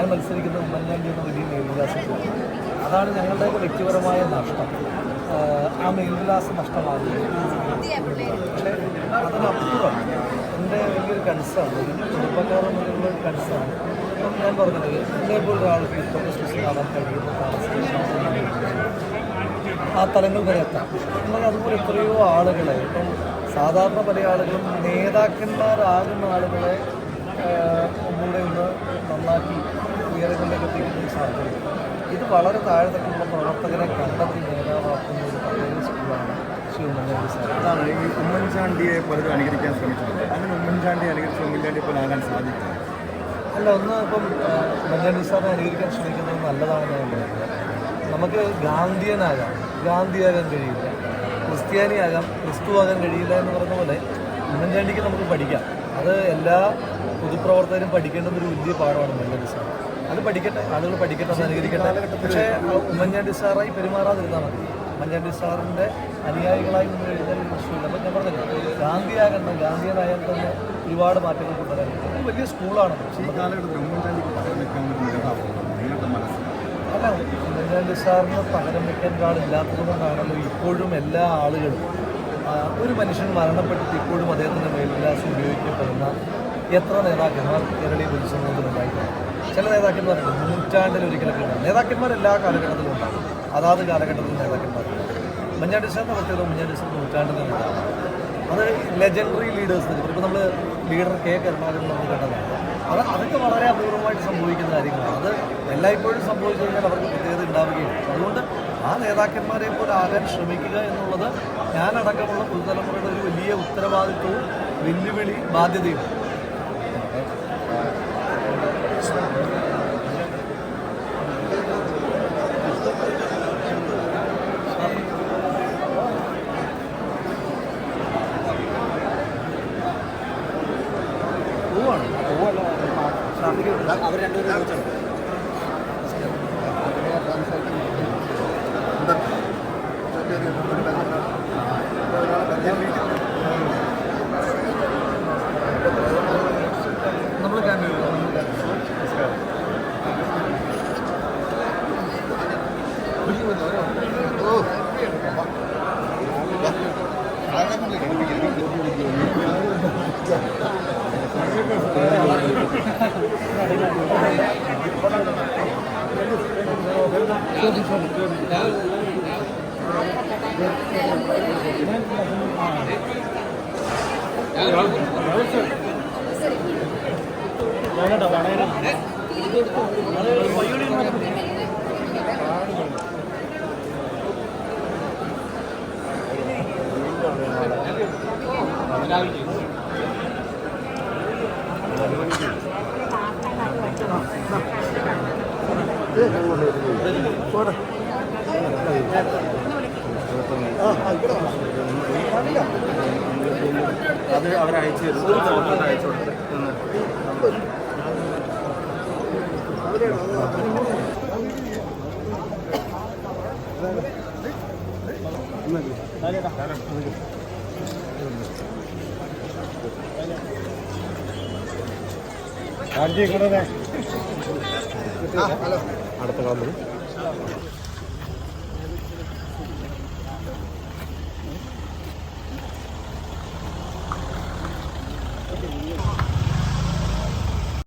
ഞാൻ മത്സരിക്കുന്ന ഉമ്മൻചാണ്ടി എന്ന വലിയ മേൽവിലാസത്തിലാണ്. അതാണ് ഞങ്ങളുടെയൊക്കെ വ്യക്തിപരമായ നഷ്ടം. ആ മേൽവിലാസം നഷ്ടമാകുന്നു. പക്ഷേ അതിനപ്പുറം എൻ്റെ വലിയൊരു കൺസേൺ, ഒരു ചെറുപ്പക്കാരൻ മുതലുള്ള ഒരു കൺസേൺ, ഇപ്പം ഞാൻ പറഞ്ഞത് ഇതേപോലെ ഒരാൾക്ക് ഇപ്പം സൃഷ്ടിയാവാൻ കഴിയുന്ന ആ തലങ്ങൾ വരെ എത്താം. എന്നാൽ അതുപോലെ എത്രയോ ആളുകളെ, ഇപ്പം സാധാരണ പല ആളുകളും നേതാക്കന്മാരാകുന്ന ആളുകളെ ഒന്നുകൂടെ ഒന്ന് നന്നാക്കി ഉയരങ്ങളിലേക്ക് എത്തിക്കുന്ന ഒരു സാഹചര്യം. ഇത് വളരെ താഴെത്തട്ടിലുള്ള പ്രവർത്തകരെ കണ്ടെത്തി നേതാവാക്കുന്ന ഒരു പ്രത്യേക സ്കൂളാണ് ശ്രീ ഉമ്മൻചാണ്ടി സാർ. അതാണ് ഈ ഉമ്മൻചാണ്ടിയെ പലരും അനുകരിക്കാൻ ശ്രമിച്ചിട്ടുണ്ട്. അങ്ങനെ ഉമ്മൻചാണ്ടി അനുകരിച്ച് ഉമ്മൻചാണ്ടി പോലെ ആകാൻ സാധിക്കും? അല്ല, ഒന്ന് ഇപ്പം ഉമ്മൻചാണ്ടി സാറിനെ അനുകരിക്കാൻ ശ്രമിക്കുന്നത് നല്ലതാണെന്ന് ഞാൻ പറയുന്നത്. നമുക്ക് ഗാന്ധിയനാകാം, ഗാന്ധിയാകാൻ കഴിയില്ല. ക്രിസ്ത്യാനിയാകാം, ക്രിസ്തുവാകാൻ കഴിയില്ല എന്ന് പറഞ്ഞ പോലെ ഉമ്മൻചാണ്ടിക്ക് നമുക്ക് പഠിക്കാം. അത് എല്ലാ പൊതുപ്രവർത്തകരും പഠിക്കേണ്ടുന്ന ഒരു വലിയ പാഠമാണ് ഉമ്മൻചാണ്ടി സാർ. അത് പഠിക്കട്ടെ, ആളുകൾ പഠിക്കട്ടെ, അത് അനുകരിക്കട്ടെ. പക്ഷേ ഉമ്മൻചാണ്ടി സാറായി പെരുമാറാതിരുന്നാൽ മതി. ഉമ്മൻചാണ്ടി സാറിൻ്റെ അനുയായികളായി നമ്മൾ എഴുതാൻ പ്രശ്നമില്ല. അപ്പം ഞാൻ പറഞ്ഞില്ല, ഗാന്ധിയാകണ്ട, ഗാന്ധിയനായാൽ തന്നെ ഒരുപാട് മാറ്റങ്ങൾ കൊണ്ടുവരാൻ പറ്റും. ഇത് വലിയ സ്കൂളാണ്. ഈ കാലഘട്ടത്തിൽ ഉമ്മൻചാണ്ടിക്ക് പകരം വെക്കാൻ നിങ്ങളുടെ മനസ്സിൽ? അല്ല, ഉമ്മൻചാണ്ടി സാറിന് പകരം വെക്കാൻ ഒരാളില്ലാത്തത് കൊണ്ടാണല്ലോ ഇപ്പോഴും എല്ലാ ആളുകളും, ഒരു മനുഷ്യൻ മരണപ്പെട്ടിട്ട് ഇപ്പോഴും അദ്ദേഹത്തിൻ്റെ മേൽവിലാസം ഉപയോഗിക്കപ്പെടുന്ന എത്ര നേതാക്കന്മാർ കേരളീയ പൊതുസമൂഹത്തിലുണ്ടായിട്ടുണ്ട്. ചില നേതാക്കന്മാരുണ്ട് നൂറ്റാണ്ടിലൊരിക്കലൊക്കെ ഉണ്ടാകും. നേതാക്കന്മാർ എല്ലാ കാലഘട്ടത്തിലും ഉണ്ടാകും, അതാത് കാലഘട്ടത്തിൽ നേതാക്കന്മാരുണ്ട്. ഉമ്മൻചാണ്ടി സാറിൻ്റെ പ്രത്യേകത, ഉമ്മൻചാണ്ടി സാർ നൂറ്റാണ്ടിൽ നേതാവ്. അത് ലെജൻഡറി ലീഡേഴ്സ്. ഇപ്പോൾ നമ്മൾ ലീഡർ കെ കരുണാകരൻ നമ്മൾ കണ്ടതാണ്. അതൊക്കെ വളരെ അപൂർവമായിട്ട് സംഭവിക്കുന്ന കാര്യങ്ങളാണ്. അത് എല്ലായ്പ്പോഴും സംഭവിച്ചു കഴിഞ്ഞാൽ അവർക്ക് പ്രത്യേകത ഉണ്ടാവുകയും. അതുകൊണ്ട് ആ നേതാക്കന്മാരെ പോലെ ആകാൻ ശ്രമിക്കുക എന്നുള്ളത് ഞാനടക്കമുള്ള പുതുതലമുറയുടെ ഒരു വലിയ ഉത്തരവാദിത്വവും വെല്ലുവിളി ബാധ്യതയും. അവർ രണ്ടുപേരും നമ്മൾ അത് അവരയച്ചു തരും, അയച്ചു കൊടുത്തത്. അടുത്ത കളർ